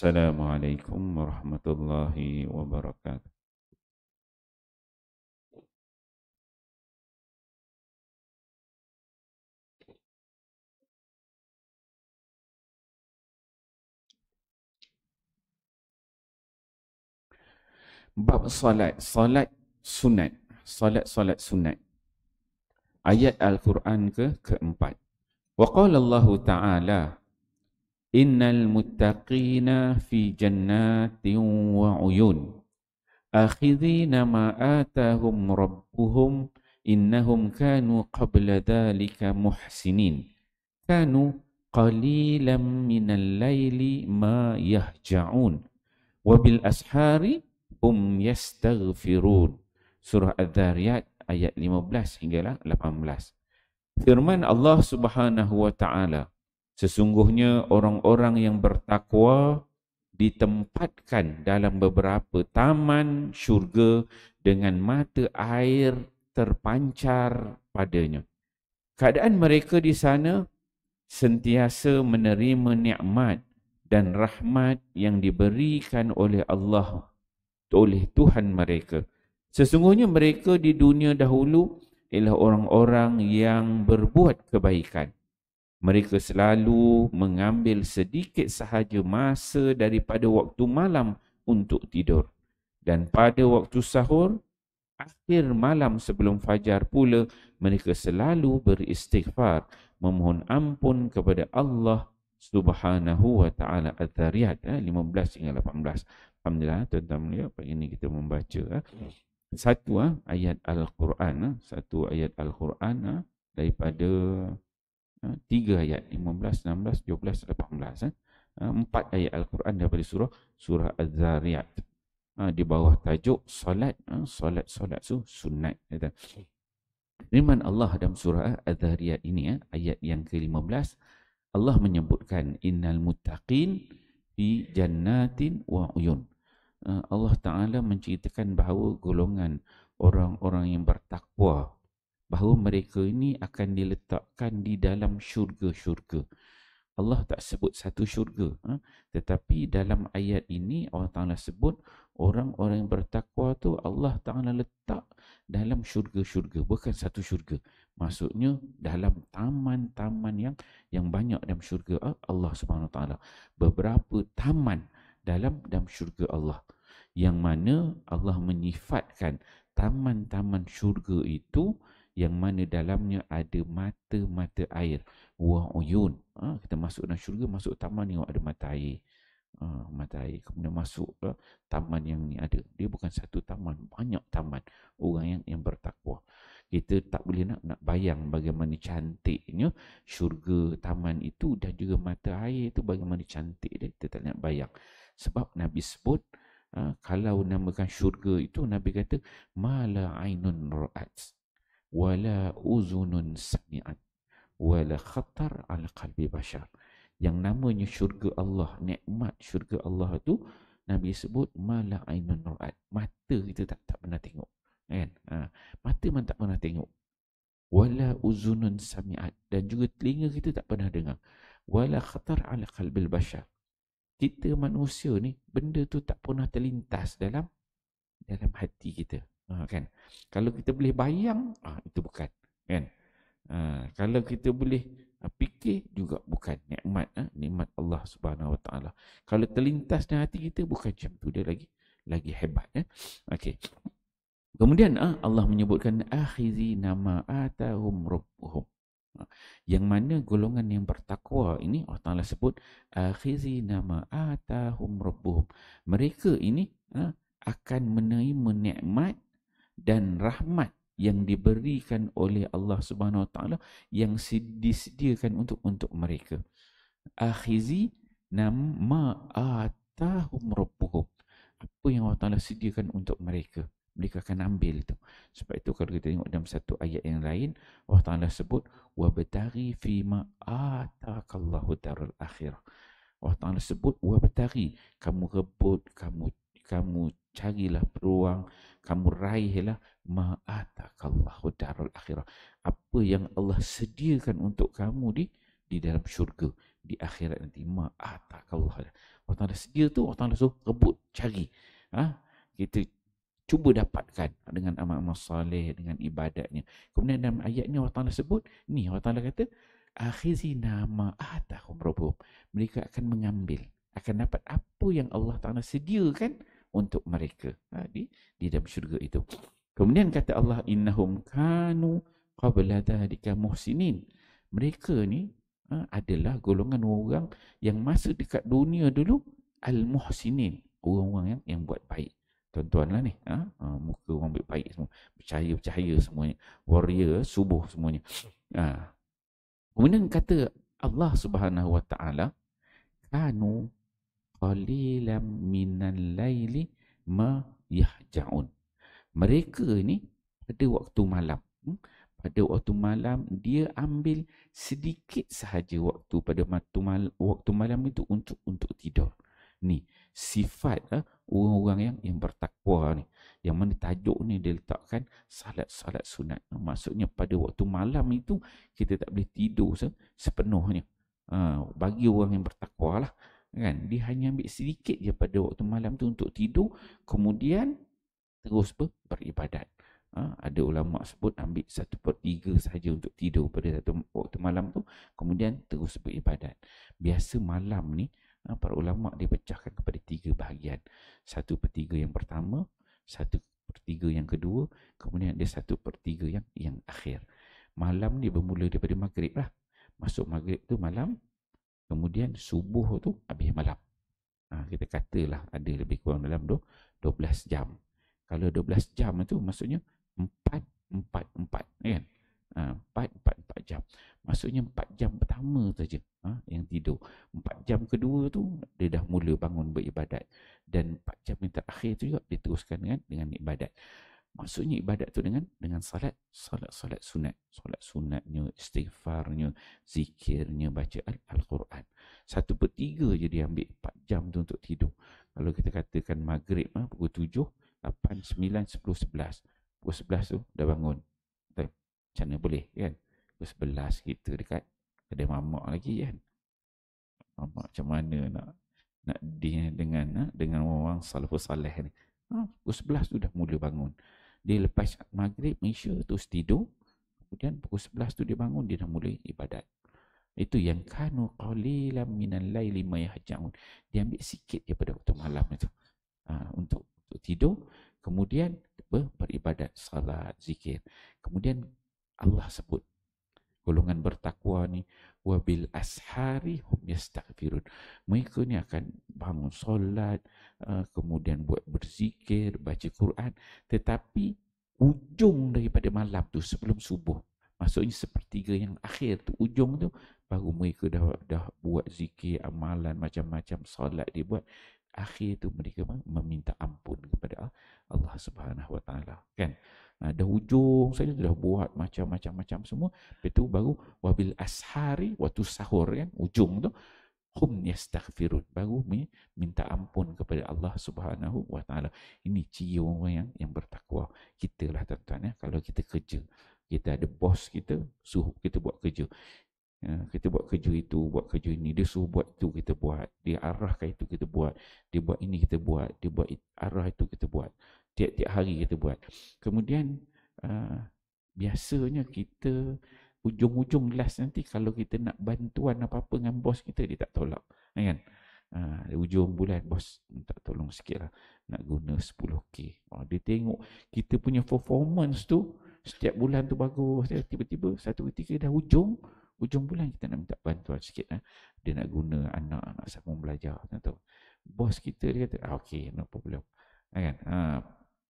Assalamualaikum warahmatullahi wabarakatuh. Bab salat, salat sunat, salat sunat. Ayat Al-Quran keempat. Wa qala Allah Ta'ala, Innal muttaqina fi jannatin wa uyun, akhidhina ma atahum rabbuhum, innahum kanu qabla dhalika muhsinin. Kanu qalilan minal layli ma yahja'un. Wabil ashari yastaghfirun. Surah Adz-Dzariyat ayat 15 hinggalah 18. Firman Allah Subhanahu wa taala, sesungguhnya orang-orang yang bertakwa ditempatkan dalam beberapa taman syurga dengan mata air terpancar padanya. Keadaan mereka di sana sentiasa menerima nikmat dan rahmat yang diberikan oleh Allah, oleh Tuhan mereka. Sesungguhnya mereka di dunia dahulu ialah orang-orang yang berbuat kebaikan. Mereka selalu mengambil sedikit sahaja masa daripada waktu malam untuk tidur. Dan pada waktu sahur, akhir malam sebelum fajar pula, mereka selalu beristighfar, memohon ampun kepada Allah Subhanahu wa taala. Adz-Dzariyat 15 hingga 18. Alhamdulillah tuan-tuan, pagi ini kita membaca satu ayat Al-Quran, satu ayat Al-Quran daripada 3 ayat 15, 16, 17, 18. 4 ayat Al-Quran daripada surah Az-Zariyat. Di bawah tajuk solat, solat sunat. Firman Allah dalam surah Az-Zariyat ini, ayat yang ke-15, Allah menyebutkan innal muttaqin fi jannatin wa uyun. Allah Ta'ala menceritakan bahawa golongan orang-orang yang bertakwa, bahawa mereka ini akan diletakkan di dalam syurga-syurga. Allah tak sebut satu syurga, tetapi dalam ayat ini Allah Ta'ala sebut orang-orang yang bertakwa tu Allah Ta'ala letak dalam syurga-syurga, bukan satu syurga. Maksudnya dalam taman-taman yang banyak dalam syurga Allah Subhanahu Wa Ta'ala. Beberapa taman dalam syurga Allah, yang mana Allah menyifatkan taman-taman syurga itu yang mana dalamnya ada mata-mata air, wa uyun. Kita masuk dalam syurga, masuk taman yang ada mata air. Mata air. Kemudian masuk taman yang ni ada. Dia bukan satu taman, banyak taman. Orang yang bertakwa. Kita tak boleh nak bayang bagaimana cantiknya syurga, taman itu, dan juga mata air itu bagaimana cantik dia. Kita tak nak bayang. Sebab Nabi sebut, kalau namakan syurga itu, Nabi kata, mala ainun ra'at, wala uzunun sami'at, wala khatar ala qalbi bashar. Yang namanya syurga Allah, nikmat syurga Allah itu, Nabi sebut mala ainun ra'at. Mata kita tak pernah tengok, kan? Mata man tak pernah tengok. Wala uzunun sami'at, dan juga telinga kita tak pernah dengar. Wala khatar ala qalbil bashar. Kita manusia ni, benda tu tak pernah terlintas dalam hati kita, kan? Kalau kita boleh bayang, itu bukan, kan? Kalau kita boleh fikir juga bukan. Nikmat Allah Subhanahu Wa Taala. Kalau terlintas dalam hati kita, bukan macam tu, dia lagi hebat, Okey. Kemudian Allah menyebutkan akhizi nama atahum rabbuhum. Yang mana golongan yang bertakwa ini Allah Ta'ala sebut akhizi nama atahum rabbuhum. Mereka ini akan menerima nikmat dan rahmat yang diberikan oleh Allah Subhanahu Wa Ta'ala yang disediakan untuk mereka. Akhizi nama atahum rabbuhum. Apa yang Allah Ta'ala sediakan untuk mereka, mereka akan ambil itu. Sebab itu kalau kita tengok dalam satu ayat yang lain, Allah Ta'ala sebut wabtaghi fima atakallahu darul akhirah. Allah Ta'ala sebut wabtaghi, kamu rebut, kamu carilah peluang, kamu raihlah ma atakallahu darul akhirah. Apa yang Allah sediakan untuk kamu di dalam syurga, di akhirat nanti. Ma atakallahu. Allah Allah Ta'ala sedia tu, Allah Ta'ala suruh rebut, cari. Kita cuba dapatkan dengan amal-amal saleh, dengan ibadatnya. Kemudian dalam ayat ni Allah Ta'ala sebut, ni Allah Ta'ala kata, akhizina ma atahum rabbuhum. Mereka akan mengambil, akan dapat apa yang Allah Ta'ala sediakan untuk mereka di dalam syurga itu. Kemudian kata Allah, innahum kanu qabla dhalika muhsinin. Mereka ni adalah golongan orang yang masa dekat dunia dulu al-muhsinin, orang-orang yang buat baik. Tuan-tuan lah ni, muka orang baik semua, bercahaya semuanya, warrior, subuh semuanya. Kemudian kata Allah Subhanahu Wa Taala, kanu qalilan minal laili ma yahja'un. Mereka ni pada waktu malam, dia ambil sedikit sahaja waktu pada waktu malam itu untuk tidur. Ni sifat orang-orang yang bertakwa ni, yang mana tajuk ni dia letakkan salat sunat. Maksudnya pada waktu malam itu kita tak boleh tidur sepenuhnya. Bagi orang yang bertakwa lah, kan, dia hanya ambil sedikit je pada waktu malam tu untuk tidur, kemudian terus beribadat. Ada ulama sebut ambil 1/3 sahaja untuk tidur pada waktu malam tu, kemudian terus beribadat. Biasa malam ni para ulama dia pecahkan kepada 3 bahagian. 1/3 yang pertama, 1/3 yang kedua, kemudian ada 1/3 yang akhir. Malam ni bermula daripada maghrib lah. Masuk maghrib tu malam, kemudian subuh tu habis malam. Kita katalah ada lebih kurang dalam 12 jam. Kalau 12 jam itu maksudnya 4 kan? 4 jam. Maksudnya 4 jam pertama saja yang tidur. 4 jam kedua tu dia dah mula bangun beribadat, dan 4 jam yang terakhir tu juga dia teruskan dengan ibadat. Maksudnya ibadat tu dengan salat sunat. Salat sunatnya, istighfarnya, zikirnya, baca Al-Quran. 1/3 je dia ambil 4 jam tu untuk tidur. Kalau kita katakan maghrib pukul 7, 8, 9, 10, 11. Pukul 11 tu dah bangun. Macam mana boleh kan? Pukul 11 kita dekat kedai mamak lagi kan? Mamak macam mana nak dia dengan orang salafus salih ni. Pukul 11 tu dah mula bangun. Dia lepas maghrib, Isya terus tidur. Kemudian pukul 11 tu dia bangun, dia dah mula ibadat. Itu yang kanu qalilan minal laili ma yahja'un. Dia ambil sikit daripada waktu malam itu untuk tidur, kemudian beribadat, salat, zikir. Kemudian Allah sebut golongan bertakwa ni, wabil ashari hum yastaghfirun. Mereka ni akan bangun solat, kemudian buat berzikir, baca Quran, tetapi ujung daripada malam tu sebelum subuh, maksudnya 1/3 yang akhir tu, ujung tu baru mereka dah buat zikir, amalan macam-macam, solat dia buat. Akhir tu mereka meminta ampun kepada Allah Subhanahu Wa Taala, kan? Dah ujung saja dah buat macam-macam semua. Lepas tu baru wabil ashari, waktu sahur kan, ujung tu hum yastaghfirun, baru minta ampun kepada Allah Subhanahu Wa Taala. Ini ciri orang yang bertakwa. Kita lah tuan-tuan, kalau kita kerja, kita ada bos kita suruh kita buat kerja. Kita buat kerja itu, buat kerja ini, dia suruh buat itu, kita buat. Dia arahkan itu, kita buat. Dia buat ini, kita buat. Dia buat arah itu, kita buat. Tiap-tiap hari kita buat. Kemudian biasanya kita ujung-ujung last nanti kalau kita nak bantuan apa-apa dengan bos kita, dia tak tolak, kan? Ujung bulan bos minta tolong sikit lah, nak guna 10k. Dia tengok kita punya performance tu setiap bulan tu bagus, tiba-tiba satu ketika dah ujung bulan kita nak minta bantuan sikit, dia nak guna anak sambung belajar, tahu. Bos kita dia kata okey, no problem, kan?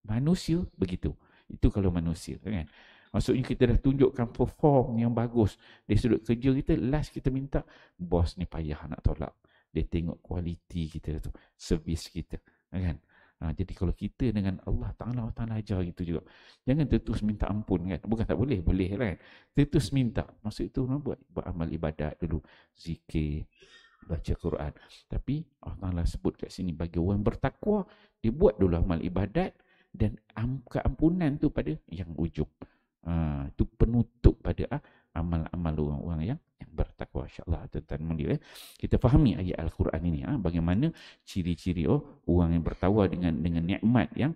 Manusia begitu. Itu kalau manusia, kan? Maksudnya kita dah tunjukkan perform yang bagus dari sudut kerja kita, last kita minta, bos ni payah nak tolak. Dia tengok kualiti kita tu, servis kita, kan? Jadi kalau kita dengan Allah Ta'ala ajar gitu juga. Jangan terus minta ampun, kan? Bukan tak boleh, boleh kan? Terus minta. Maksud itu buat amal ibadat dulu. Zikir, baca Quran. Tapi Allah Ta'ala sebut kat sini, bagi orang bertakwa, dia buat dulu amal ibadat, dan keampunan tu pada yang ujung. Itu penutup pada amal-amal orang-orang yang bertakwa. bertakwa. InsyaAllah tuan-tuan mulia, kita fahami ayat Al-Quran ini. Bagaimana ciri-ciri orang yang bertakwa dengan nikmat yang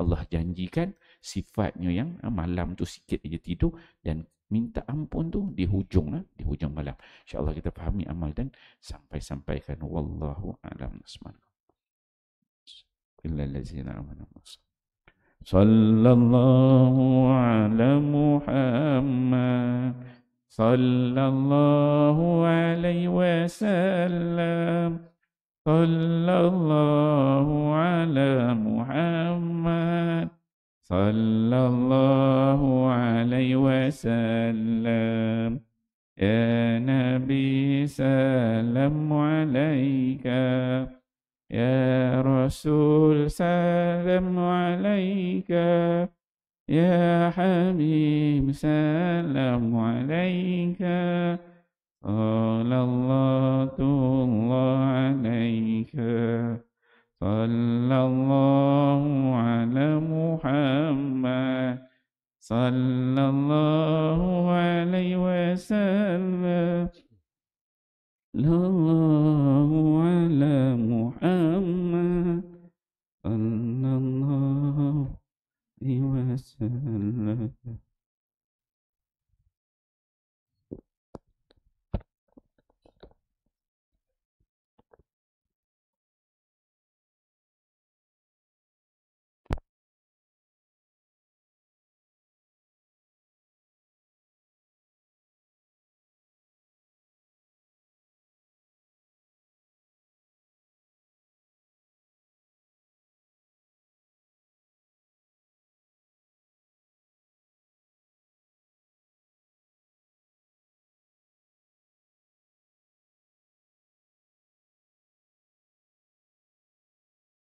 Allah janjikan, sifatnya yang malam tu sikit aja tidur dan minta ampun tu di hujung malam. InsyaAllah kita fahami amal dan sampaikan. Wallahu a'lam. Sallallahu ala Muhammad, sallallahu alaihi wasallam, sallallahu ala Muhammad, sallallahu alaihi wasallam. Ya Nabi salam alaika, ya Rasul salam alaika, ya Habib salam alaika, sallallahu alaika, sallallahu ala Muhammad, sallallahu alaihi wasallam, sallallahu ala Muhammad, sallallahu alaihi wasallam.